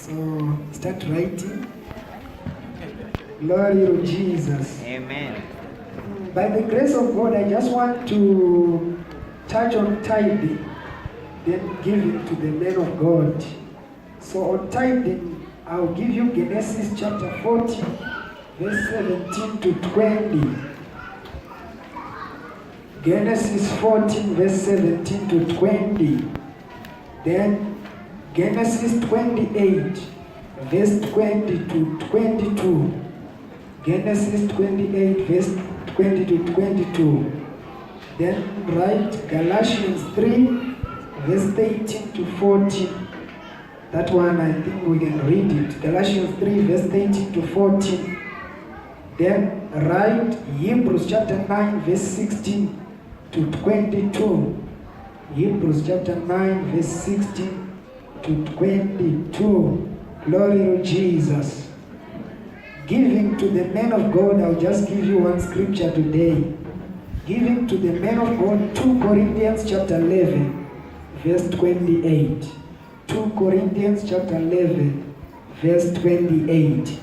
So start writing. Glory to Jesus. Amen. By the grace of God, I just want to touch on tithing, then giving to the men of God. So on tithing, I'll give you Genesis chapter 40, verse 17 to 20. Genesis 14, verse 17 to 20. Then Genesis 28, verse 20 to 22. Genesis 28, verse 20 to 22. Then write Galatians 3, verse 13 to 14. That one I think we can read it. Galatians 3, verse 13 to 14. Then write Hebrews chapter 9, verse 16 to 22. Hebrews chapter 9, verse 16 to 22. Glory to Jesus. Giving to the men of God, I'll just give you one scripture today. Giving to the men of God, 2 Corinthians chapter 11, verse 28. 2 Corinthians chapter 11, verse 28.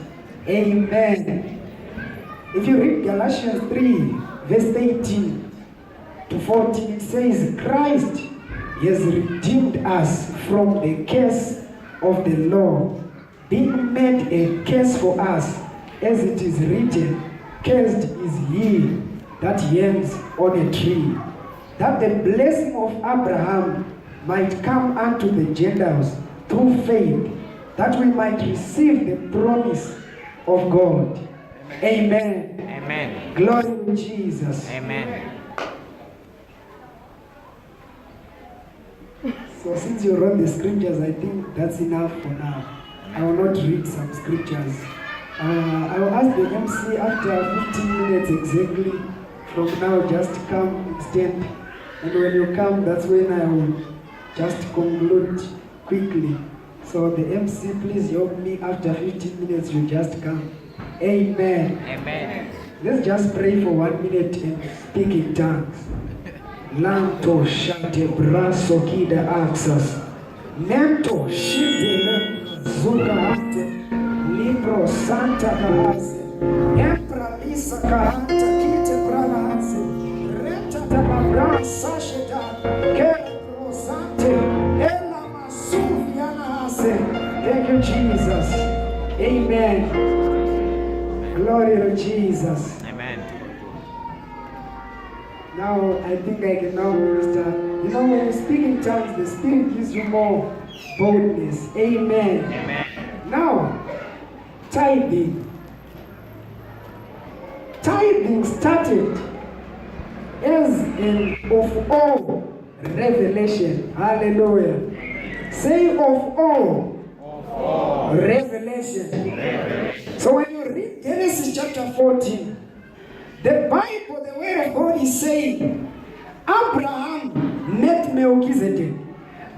Amen. If you read Galatians 3, verse 18 to 14, it says, Christ has redeemed us from the curse of the law, being made a curse for us, as it is written, cursed is he that hangs on a tree, that the blessing of Abraham might come unto the Gentiles through faith, that we might receive the promise of God. Amen. Amen. Glory to Jesus. Amen. So since you wrote the scriptures, I think that's enough for now. I will not read some scriptures. I will ask the MC after 15 minutes exactly from now, just come and stand. And when you come, that's when I will just conclude quickly. So the MC, please help me after 15 minutes, you just come. Amen. Amen. Let's just pray for 1 minute and speak in tongues. Lanto shante braso kida axas. Nento shide zuka ate. Libro santa kaase. Empra lisa kaanta kite pranaase. Reta tababra sasheta. Kero sante. Ela masuviana ase. Thank you, Jesus. Amen. Glory to Jesus. Amen. Now, I think I can now minister. You know, when you speak in tongues, the Spirit gives you more boldness. Amen. Amen. Now, tithing. Tithing started as an of all revelation. Hallelujah. Say of all. Revelation. So when you read Genesis chapter 14, the Bible, the word of God is saying, Abraham met Melchizedek.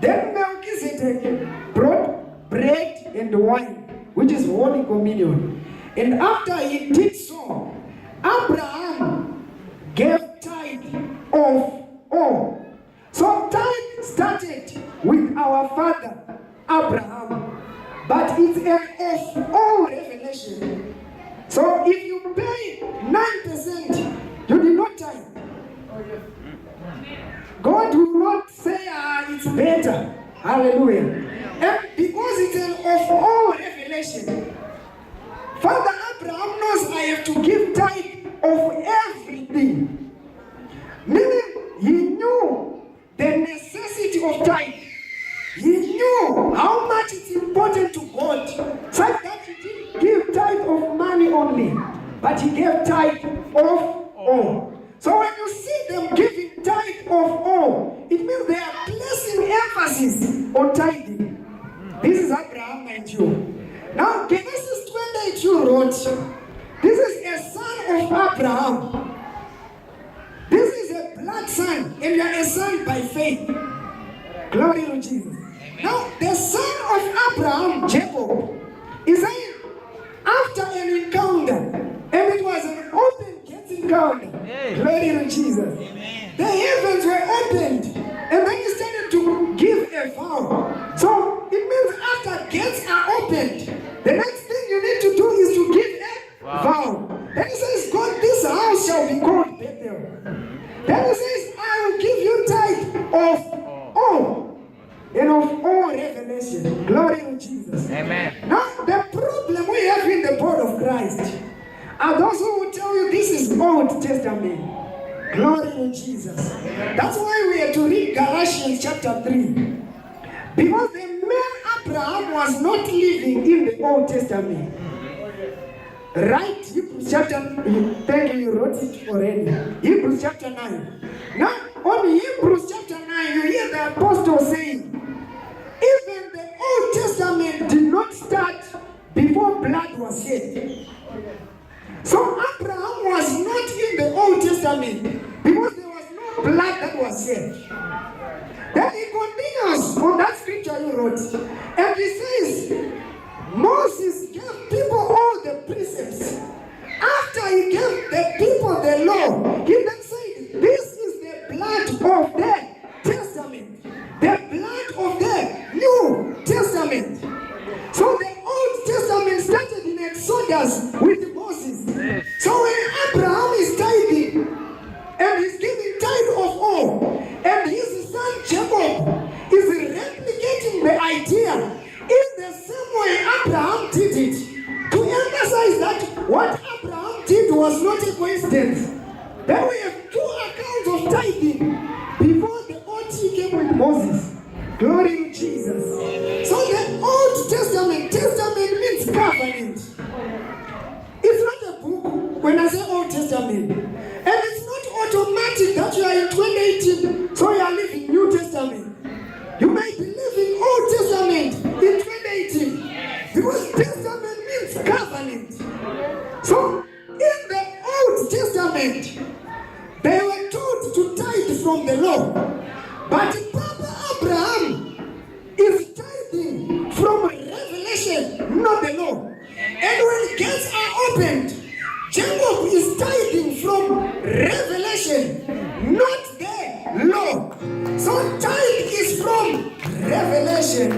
Then Melchizedek brought bread and wine, which is Holy Communion. And after he did so, Abraham gave tithe of all. So tithe started with our father, Abraham. But it's an of all revelation. So if you pay 9%, you did not tithe. God will not say it's better. Hallelujah. And because it's an of all revelation, Father Abraham knows I have to give tithe of everything. Meaning he knew the necessity of tithe. He knew how much it's important to God, such that he didn't give tithe of money only, but he gave tithe of all. So when you see them giving tithe of all, it means they are placing emphasis on tithing. This is Abraham and you. Now Genesis 22 wrote, this is a son of Abraham. This is a blood son, and you are a son by faith. Glory to Jesus. Now, the son of Abraham, Jacob, is saying, after an encounter, and it was an open gate encounter, glory to Jesus, the heavens were opened, and then he started to give a vow. So, it means after gates are opened, the next thing you need to do is to give a vow. Then he says, God, this house shall be called Bethel. Then he says, I will give you tithe of all, and of all revelation. Glory to Jesus. Amen. Now, the problem we have in the body of Christ are those who will tell you this is Old Testament. Glory to Jesus. That's why we have to read Galatians chapter 3. Because the man Abraham was not living in the Old Testament. Right? Hebrews chapter, thank you, you wrote it already. Hebrews chapter 9. Now, on Hebrews chapter 9, you hear the apostle saying, even the Old Testament did not start before blood was shed. So Abraham was not in the Old Testament because there was no blood that was shed. Then he continues on that scripture you wrote, and he says, Moses gave people all the precepts. After he gave the people the law, he then said, this is the blood of the Testament, the blood of the New Testament. So the Old Testament started in Exodus with Moses. So when Abraham is tithing, and he's giving tithe of all, and his son Jacob is replicating the idea in the same way Abraham did it, to emphasize that what Abraham did was not a coincidence. Then we have two accounts of tithing before the OT came with Moses. Glory to Jesus. So the Old Testament means covenant. It's not a book when I say Old Testament. And it's not automatic that you are in 2018, so you are living New Testament. You may be living Old Testament in 2018 because Testament means covenant. So in the Old Testament, they were told to tithe from the law. But Papa Abraham is tithing from revelation, not the law. And when gates are opened, Jacob is tithing from revelation, not the law. So tithe is from revelation.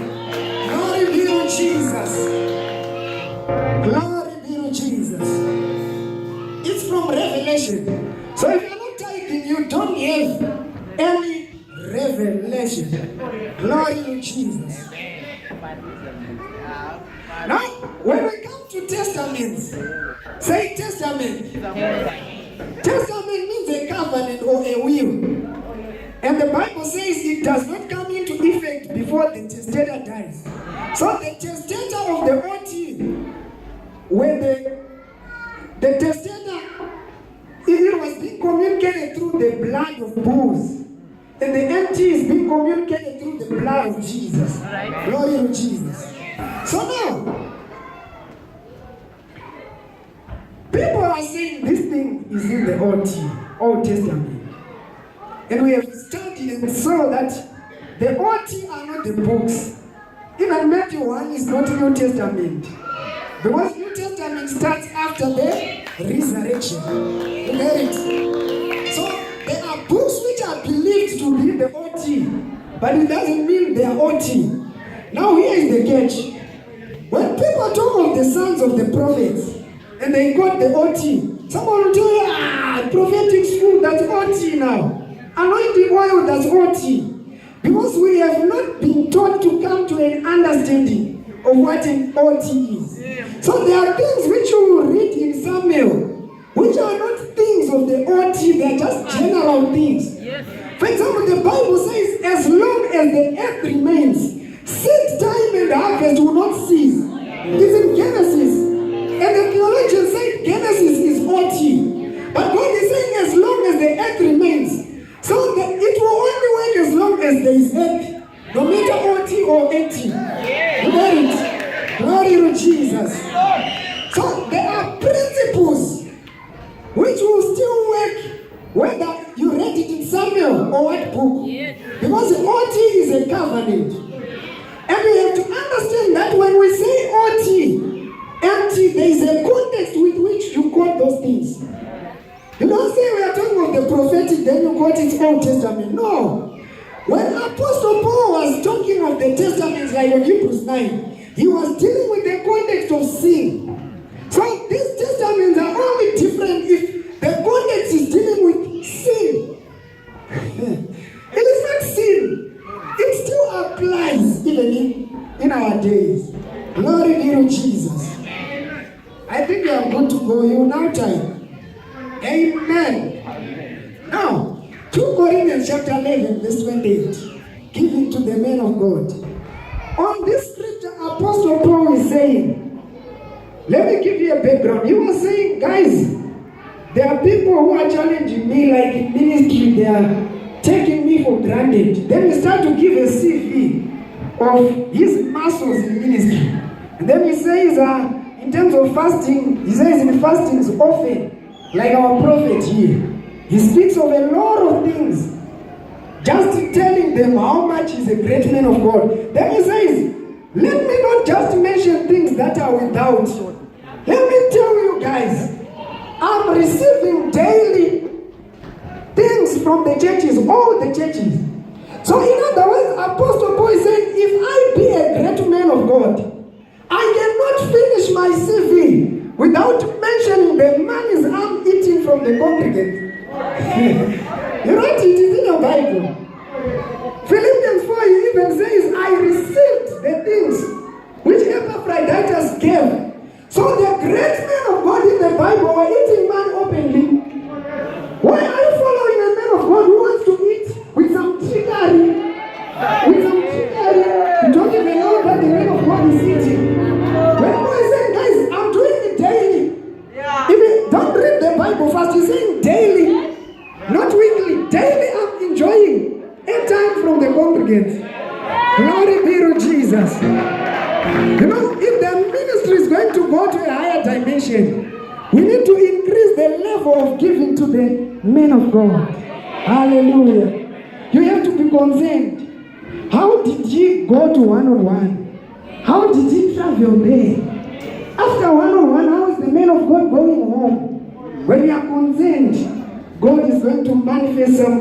Glory be to Jesus. Glory be to Jesus. It's from revelation. So if you're not tithing, you don't have any revelation. Glory to Jesus. Now, when we come to testaments, say testament. Testament means a covenant or a will. And the Bible says it does not come into effect before the testator dies. So the testator of the OT, when the testator, it was being communicated through the blood of bulls. And the MT is being communicated through the blood of Jesus. Glory to Jesus. So now, people are saying this thing is in the Old Testament. And we have studied and saw that the OT are not the books. Even Matthew 1 is not New Testament. Because New Testament starts after the resurrection. You get it? So there are books which are believed to be the OT, but it doesn't mean they are OT. Now here is the catch. When people talk of the sons of the prophets, and they got the OT, someone will tell you, prophetic school, that's OT now. Anointing oil, that's OT. Because we have not been taught to come to an understanding of what an OT is. So there are things which you will read in Samuel, which are not things of the OT, they are just general things. For example, the Bible says, as long as the earth remains, seed time and harvest will not cease. It's in Genesis. And the theologian said Genesis is OT. But God is saying as long as the earth remains. So that it will only work as long as there is earth. No matter OT or AT. Right? Glory to Jesus. So there are principles which will still work whether you read it in Samuel or what book. Because the OT is a covenant. And we have to understand that when we say OT, empty, there is a context with which you quote those things. You don't say we are talking of the prophetic, then you quote it Old Testament. No. When Apostle Paul was talking of the testaments, like in Hebrews 9, he was dealing with context of sin. So these testaments are only different if the context is dealing with sin. It is not sin. It still applies even in our days. Glory be to Jesus. I think we are good to go. You now time. Amen. Now, 2 Corinthians chapter 11, verse 28. Given to the man of God. On this scripture, Apostle Paul is saying, let me give you a background. He was saying, guys, there are people who are challenging me like in ministry. They are taking me for granted. Then we start to give a CV of his muscles in ministry. And then he says, in terms of fasting, he says in fastings often, like our prophet here. He speaks of a lot of things, just telling them how much he's a great man of God. Then he says, let me not just mention things that are without. Let me tell you guys, I'm receiving daily things from the churches, all the churches. So in other words, Apostle Paul is saying, if I be a great man of God, I cannot finish my CV without mentioning the monies I'm eating from the congregants. You know, it is in your Bible. Philippians 4, he even says, I received the things which Epaphroditus gave. So the great men of God in the Bible were eating man openly. Why are you following a man of God who wants to eat with some trickery? With some trickery. You don't even know that the man of God is eating. When God is saying, guys, I'm doing it daily. Even don't read the Bible fast. He's saying daily, not weekly. Daily I'm enjoying a time from the congregants. Glory be to Jesus. You know, if the ministry is going to go to a higher dimension, we need to increase the level of giving to the men of God. Hallelujah. You have to be concerned. How did he go to one-on-one? How did he travel there? After one-on-one, how is the man of God going home? When we are concerned, God is going to manifest something.